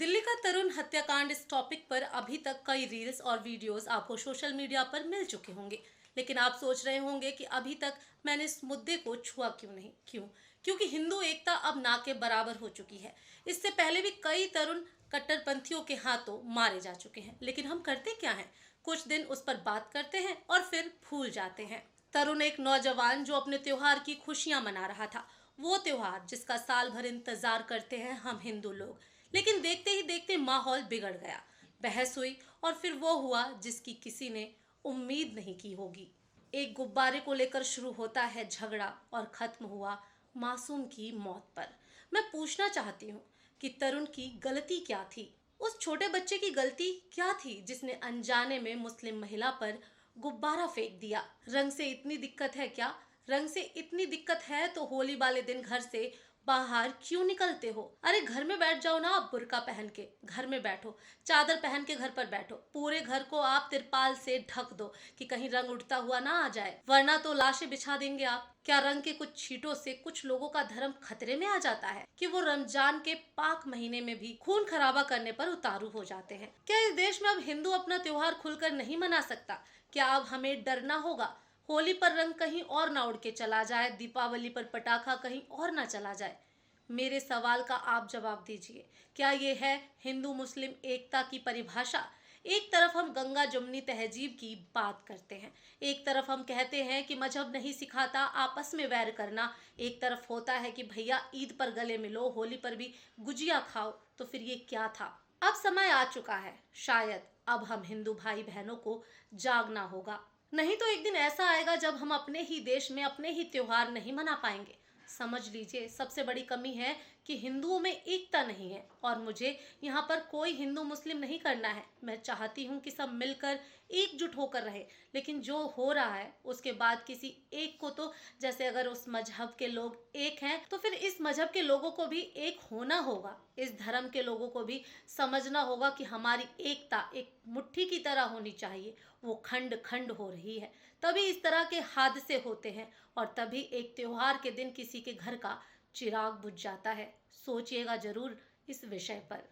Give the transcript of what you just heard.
दिल्ली का तरुण हत्याकांड, इस टॉपिक पर अभी तक कई रील्स और वीडियोस आपको सोशल मीडिया पर मिल चुके होंगे। लेकिन आप सोच रहे होंगे कि अभी तक मैंने इस मुद्दे को छुआ क्यों नहीं। क्योंकि हिंदू एकता अब ना के बराबर हो चुकी है। इससे पहले भी कई तरुण कट्टरपंथियों के हाथों मारे जा चुके हैं, लेकिन हम करते क्या हैं? कुछ दिन उस पर बात करते हैं और फिर भूल जाते हैं। तरुण एक नौजवान जो अपने त्योहार की खुशियां मना रहा था, वो त्योहार जिसका साल भर इंतजार करते हैं हम हिंदू लोग। लेकिन देखते ही देखते माहौल बिगड़ गया। बहस हुई और फिर वो हुआ जिसकी किसी ने उम्मीद नहीं की होगी। एक गुब्बारे को लेकर शुरू होता है झगड़ा और खत्म हुआ मासूम की मौत पर। मैं पूछना चाहती हूँ कि तरुण की गलती क्या थी? उस छोटे बच्चे की गलती क्या थी जिसने अनजाने में मुस्लिम महिला पर गुब्बारा फेंक दिया? रंग से इतनी दिक्कत है क्या? रंग से इतनी दिक्कत है तो होली वाले दिन घर से बाहर क्यों निकलते हो? अरे घर में बैठ जाओ ना, आप बुर्का पहन के घर में बैठो, चादर पहन के घर पर बैठो, पूरे घर को आप तिरपाल से ढक दो कि कहीं रंग उड़ता हुआ ना आ जाए, वरना तो लाशें बिछा देंगे आप। क्या रंग के कुछ छींटों से कुछ लोगों का धर्म खतरे में आ जाता है कि वो रमजान के पाक महीने में भी खून खराबा करने पर उतारू हो जाते हैं? क्या इस देश में अब हिंदू अपना त्योहार खुलकर नहीं मना सकता? क्या अब हमें डरना होगा? होली पर रंग कहीं और ना उड़ के चला जाए, दीपावली पर पटाखा कहीं और ना चला जाए। मेरे सवाल का आप जवाब दीजिए। क्या ये है हिंदू मुस्लिम एकता की परिभाषा? एक तरफ हम गंगा जमुनी तहजीब की बात करते हैं, एक तरफ हम कहते हैं कि मजहब नहीं सिखाता आपस में वैर करना, एक तरफ होता है कि भैया ईद पर गले मिलो, होली पर भी गुजिया खाओ। तो फिर ये क्या था? अब समय आ चुका है, शायद अब हम हिंदू भाई बहनों को जागना होगा। नहीं तो एक दिन ऐसा आएगा जब हम अपने ही देश में अपने ही त्योहार नहीं मना पाएंगे। समझ लीजिए, सबसे बड़ी कमी है कि हिंदुओं में एकता नहीं है। और मुझे यहाँ पर कोई हिंदू मुस्लिम नहीं करना है। मैं चाहती हूँ कि सब मिलकर एकजुट होकर रहे। लेकिन जो हो रहा है उसके बाद किसी एक को तो, जैसे अगर उस मजहब के लोग एक हैं तो फिर इस मजहब के लोगों को भी एक होना होगा। इस धर्म के लोगों को भी समझना होगा कि हमारी एकता एक मुट्ठी की तरह होनी चाहिए। वो खंड खंड हो रही है, तभी इस तरह के हादसे होते हैं और तभी एक त्योहार के दिन किसी के घर का चिराग बुझ जाता है। सोचिएगा जरूर इस विषय पर।